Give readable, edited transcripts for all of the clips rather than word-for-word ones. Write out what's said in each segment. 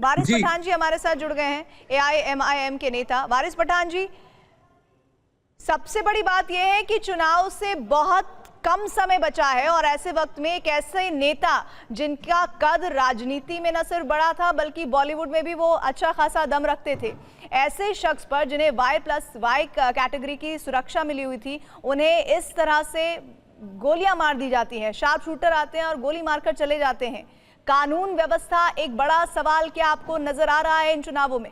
वारिस जी पठान जी हमारे साथ जुड़ गए हैं, एआईएमआईएम के नेता। वारिस पठान जी, सबसे बड़ी बात यह है कि चुनाव से बहुत कम समय बचा है और ऐसे वक्त में एक ऐसे नेता जिनका कद राजनीति में न सिर्फ बड़ा था बल्कि बॉलीवुड में भी वो अच्छा खासा दम रखते थे, ऐसे शख्स पर जिन्हें वाई कैटेगरी की सुरक्षा मिली हुई थी, उन्हें इस तरह से गोलियां मार दी जाती हैं। शार्प शूटर आते हैं और गोली मारकर चले जाते हैं। कानून व्यवस्था एक बड़ा सवाल क्या आपको नजर आ रहा है इन चुनावों में?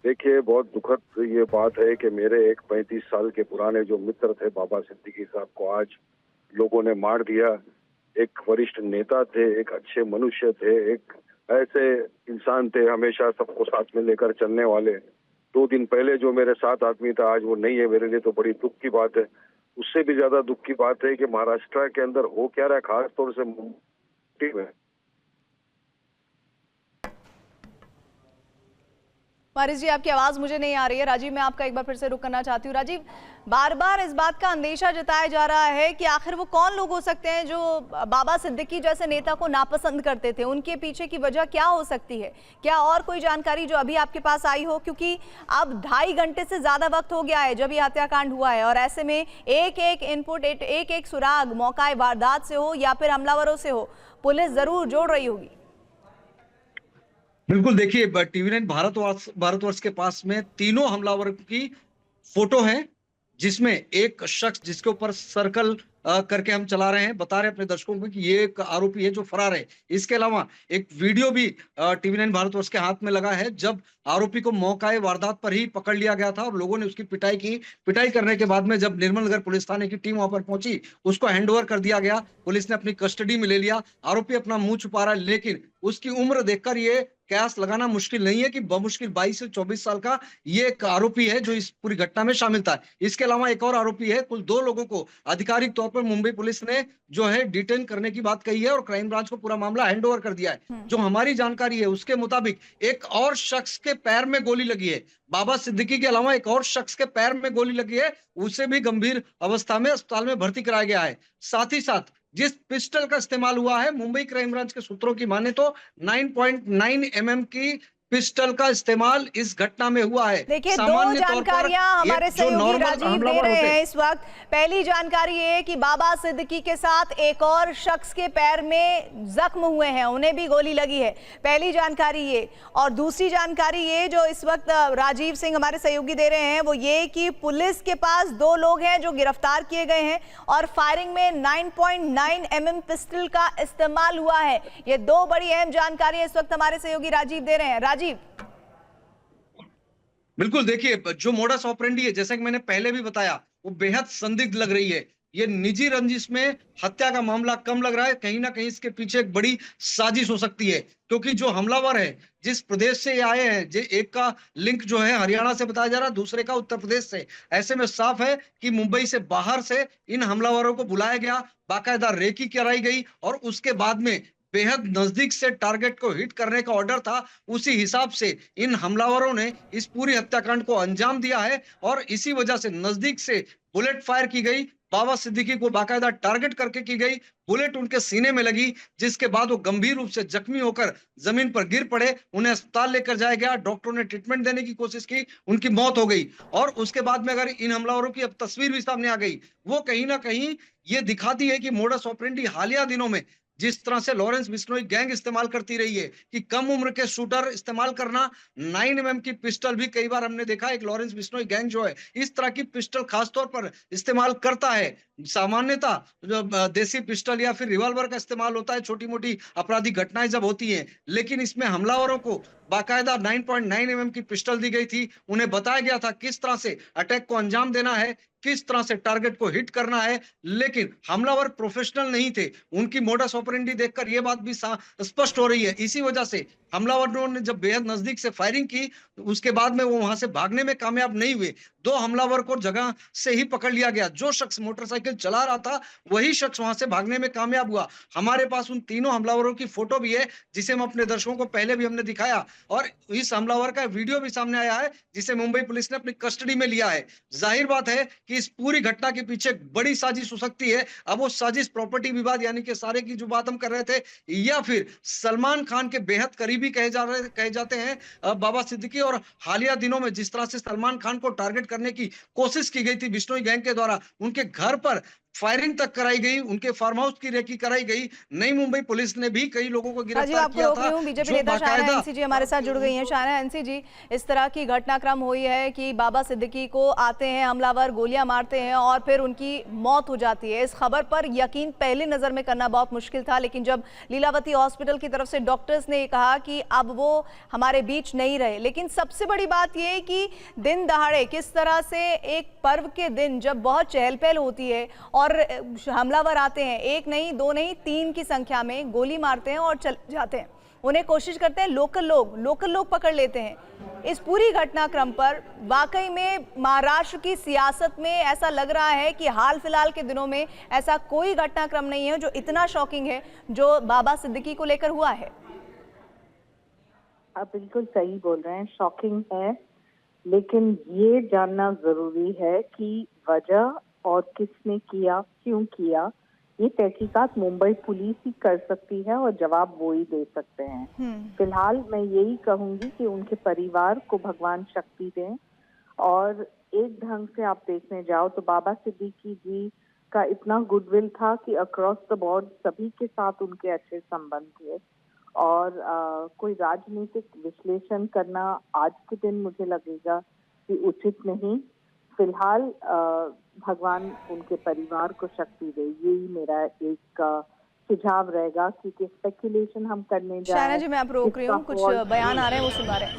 देखिए, बहुत दुखद ये बात है कि मेरे एक 35 साल के पुराने जो मित्र थे बाबा सिद्दीकी साहब को आज लोगों ने मार दिया। एक वरिष्ठ नेता थे, एक अच्छे मनुष्य थे, एक ऐसे इंसान थे हमेशा सबको साथ में लेकर चलने वाले। 2 दिन पहले जो मेरे साथ आदमी था आज वो नहीं है, मेरे लिए तो बड़ी दुख की बात है। उससे भी ज्यादा दुख की बात है कि महाराष्ट्र के अंदर हो क्या रहा है, खास तौर से मुंबई में। वारिस जी, आपकी आवाज मुझे नहीं आ रही है। राजीव, मैं आपका एक बार फिर से रुक करना चाहती हूँ। राजीव, बार बार इस बात का अंदेशा जताया जा रहा है कि आखिर वो कौन लोग हो सकते हैं जो बाबा सिद्दीकी जैसे नेता को नापसंद करते थे, उनके पीछे की वजह क्या हो सकती है? क्या और कोई जानकारी जो अभी आपके पास आई हो? क्योंकि अब 2.5 घंटे से ज्यादा वक्त हो गया है जब ये हत्याकांड हुआ है और ऐसे में एक एक इनपुट, एक एक सुराग मौका वारदात से हो या फिर हमलावरों से हो, पुलिस जरूर जोड़ रही होगी। बिल्कुल, देखिए टीवी9 भारतवर्ष के पास में तीनों हमलावरों की फोटो है, जिसमें एक शख्स जिसके ऊपर सर्कल करके हम चला रहे हैं, बता रहे हैं अपने दर्शकों को कि ये एक आरोपी है जो फरार है। इसके अलावा एक वीडियो भी टीवी9 भारतवर्ष के हाथ में लगा है, जब आरोपी को मौकाए वारदात पर ही पकड़ लिया गया था और लोगों ने उसकी पिटाई की। पिटाई करने के बाद में जब निर्मल नगर पुलिस थाने की टीम वहां पर पहुंची, उसको हैंडओवर कर दिया गया। पुलिस ने अपनी कस्टडी में ले लिया। आरोपी अपना मुंह छुपा रहा है, लेकिन उसकी उम्र देखकर ये कयास लगाना मुश्किल नहीं है कि बमुश्किल 22 से 24 साल का ये एक आरोपी है जो इस पूरी घटना में शामिल था। इसके अलावा एक और आरोपी है। कुल 2 लोगों को आधिकारिक तौर पर मुंबई पुलिस ने जो है डिटेन करने की बात कही है और क्राइम ब्रांच को पूरा मामला हैंडओवर कर दिया है। जो हमारी जानकारी है उसके मुताबिक एक और शख्स के पैर में गोली लगी है। बाबा सिद्दीकी के अलावा एक और शख्स के पैर में गोली लगी है, उसे भी गंभीर अवस्था में अस्पताल में भर्ती कराया गया है। साथ ही साथ जिस पिस्टल का इस्तेमाल हुआ है, मुंबई क्राइम ब्रांच के सूत्रों की माने तो 9.9 mm की पिस्टल का इस्तेमाल इस घटना में हुआ है। देखिए, 2 जानकारियां हमारे सहयोगी राजीव दे रहे हैं इस वक्त। पहली जानकारी ये है कि बाबा सिद्दीकी के साथ एक और शख्स के पैर में जख्म हुए हैं, उन्हें भी गोली लगी है। पहली जानकारी ये। और दूसरी जानकारी ये जो इस वक्त राजीव सिंह हमारे सहयोगी दे रहे हैं वो ये कि पुलिस के पास 2 लोग हैं जो गिरफ्तार किए गए हैं और फायरिंग में 9.9 mm पिस्टल का इस्तेमाल हुआ है। ये 2 बड़ी अहम जानकारी इस वक्त हमारे सहयोगी राजीव दे रहे हैं। राजीव, बिल्कुल, देखिए जो मोडस ऑपरेंडी है, जैसा कि मैंने पहले भी बताया, वो बेहद संदिग्ध लग रही है। ये निजी रंजिश में हत्या का मामला कम लग रहा है, कहीं ना कहीं इसके पीछे एक बड़ी साजिश हो सकती है, क्योंकि जो हमलावर है जिस प्रदेश से ये आए हैं, जो एक का लिंक जो है हरियाणा से बताया जा रहा है, दूसरे का उत्तर प्रदेश से। ऐसे में साफ है कि मुंबई से बाहर से इन हमलावरों को बुलाया गया, बाकायदा रेकी कराई गई और उसके बाद में बेहद नजदीक से टारगेट को हिट करने का ऑर्डर था। उसी हिसाब से इन हमलावरों ने इस पूरी हत्याकांड को अंजाम दिया है और इसी वजह से नजदीक से बुलेट फायर की गई। बाबा सिद्दीकी को बाकायदा टारगेट करके की गई। बुलेट उनके सीने में लगी, जिसके बाद वो गंभीर रूप से जख्मी होकर जमीन पर गिर पड़े। उन्हें अस्पताल लेकर जाया गया, डॉक्टरों ने ट्रीटमेंट देने की कोशिश की, उनकी मौत हो गई। और उसके बाद में अगर इन हमलावरों की अब तस्वीर भी सामने आ गई, वो कहीं ना कहीं ये दिखाती है कि मोडस ऑपरेंडी हालिया दिनों में जिस तरह से लॉरेंस बिश्नोई गैंग इस्तेमाल करती रही है कि कम उम्र के शूटर इस्तेमाल करना, 9 mm की पिस्टल भी कई बार हमने देखा। एक लॉरेंस बिश्नोई गैंग जो है इस तरह की पिस्टल खासतौर पर इस्तेमाल करता है। सामान्यता जो देसी पिस्टल या फिर रिवॉल्वर का इस्तेमाल होता है छोटी मोटी आपराधिक घटनाएं जब होती हैं, लेकिन इसमें हमलावरों को बाकायदा 9.9 mm की पिस्टल दी गई थी। उन्हें बताया गया था किस तरह से अटैक को अंजाम देना है, किस तरह से टारगेट को हिट करना है, लेकिन हमलावर प्रोफेशनल नहीं थे। उनकी मोडस ऑपरेंडी देखकर यह बात भी स्पष्ट हो रही है। इसी वजह से हमलावरों ने जब बेहद नजदीक से फायरिंग की, उसके बाद में वो वहां से भागने में कामयाब नहीं हुए। 2 हमलावर को जगह से ही पकड़ लिया गया। जो शख्स मोटरसाइकिल चला रहा था वही शख्स वहां से भागने में कामयाब हुआ। हमारे पास उन तीनों हमलावरों की फोटो भी है, जिसे हम अपने दर्शकों को पहले भी हमने दिखाया। और इस हमलावर का वीडियो भी सामने आया है जिसे मुंबई पुलिस ने अपनी कस्टडी में लिया है। जाहिर बात है कि इस पूरी घटना के पीछे एक बड़ी साजिश हो सकती है। अब वो साजिश प्रॉपर्टी विवाद यानी कि सारे की जो बात हम कर रहे थे, या फिर सलमान खान के बेहद करीबी कहे जाते हैं बाबा सिद्दीकी, और हालिया दिनों में जिस तरह से सलमान खान को टारगेट करने की कोशिश की गई थी बिश्नोई गैंग के द्वारा, उनके घर पर फायरिंग तक कराई गई, उनके फार्म हाउस की रेकी कराई गई। नई मुंबई पुलिस ने भी कई लोगों को गिरफ्तार किया था। बीजेपी नेता शाहना एनसी जी हमारे साथ जुड़ गई हैं। शाहना एनसी जी, इस तरह की घटनाक्रम हुई है कि बाबा सिद्दीकी को आते हैं हमलावर, गोलियां मारते हैं और फिर उनकी मौत हो जाती है। इस खबर पर यकीन पहली नजर में करना बहुत मुश्किल था, लेकिन जब लीलावती हॉस्पिटल की तरफ से डॉक्टर्स ने कहा कि अब वो हमारे बीच नहीं रहे, लेकिन सबसे बड़ी बात यह है कि दिन दहाड़े किस तरह से एक पर्व के दिन जब बहुत चहल पहल होती है और हमलावर आते हैं, एक नहीं दो नहीं तीन की संख्या में गोली मारते हैं और चले जाते हैं। उन्हें कोशिश करते हैं लोकल लोग पकड़ लेते हैं। इस पूरी घटनाक्रम पर वाकई में महाराष्ट्र की सियासत में ऐसा लग रहा है कि हाल फिलहाल के दिनों में ऐसा कोई घटनाक्रम नहीं है जो इतना शॉकिंग है जो बाबा सिद्दीकी को लेकर हुआ है। आप बिल्कुल सही बोल रहे हैं, शॉकिंग है, लेकिन ये जानना जरूरी है कि वजह और किसने किया, क्यों किया, ये तहकीकात मुंबई पुलिस ही कर सकती है और जवाब वो ही दे सकते हैं। फिलहाल मैं यही कहूंगी कि उनके परिवार को भगवान शक्ति दें, और एक ढंग से आप देखने जाओ तो बाबा सिद्दीकी जी का इतना गुडविल था कि अक्रॉस द बोर्ड सभी के साथ उनके अच्छे संबंध थे, और कोई राजनीतिक विश्लेषण करना आज के दिन मुझे लगेगा कि उचित नहीं। फिलहाल भगवान उनके परिवार को शक्ति दे, यही मेरा एक सुझाव रहेगा, क्योंकि स्पेकुलेशन हम करने जा रहे हैं। शाहना जी, मैं आप रोक रही हूँ, कुछ बयान आ रहे हैं वो सुना रहे हैं।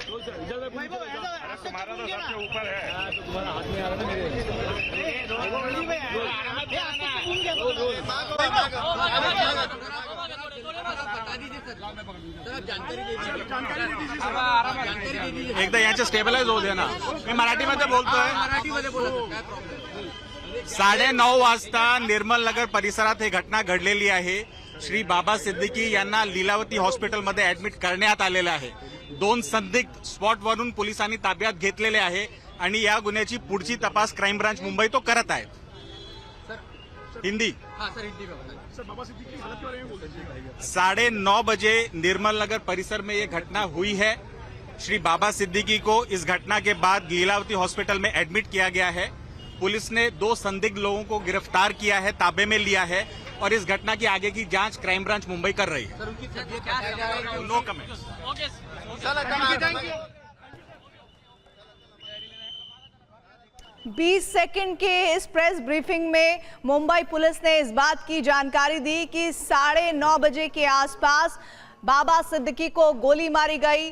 एकदा यांचे स्टेबलाइज होऊ दे ना, मी मराठीमध्ये बोलतोय। 9:30 वाजता निर्मल नगर परिसरात ही घटना घडलेली आहे। श्री बाबा सिद्दीकी यांना लीलावती हॉस्पिटलमध्ये ऍडमिट करण्यात आलेलं आहे। 2 संदिग्ध स्पॉटवरून पोलिसांनी ताब्यात घेतलेले आहे आणि या गुन्ह्याची पुढची तपास क्राइम ब्रांच मुंबई तो करत आहे। हिंदी 9:30 बजे निर्मल नगर परिसर में ये घटना हुई है। श्री बाबा सिद्दीकी को इस घटना के बाद लीलावती हॉस्पिटल में एडमिट किया गया है। पुलिस ने 2 संदिग्ध लोगों को गिरफ्तार किया है, ताबे में लिया है, और इस घटना की आगे की जांच क्राइम ब्रांच मुंबई कर रही है। No comments. 20 सेकंड के इस प्रेस ब्रीफिंग में मुंबई पुलिस ने इस बात की जानकारी दी कि 9:30 बजे के आसपास बाबा सिद्दीकी को गोली मारी गई।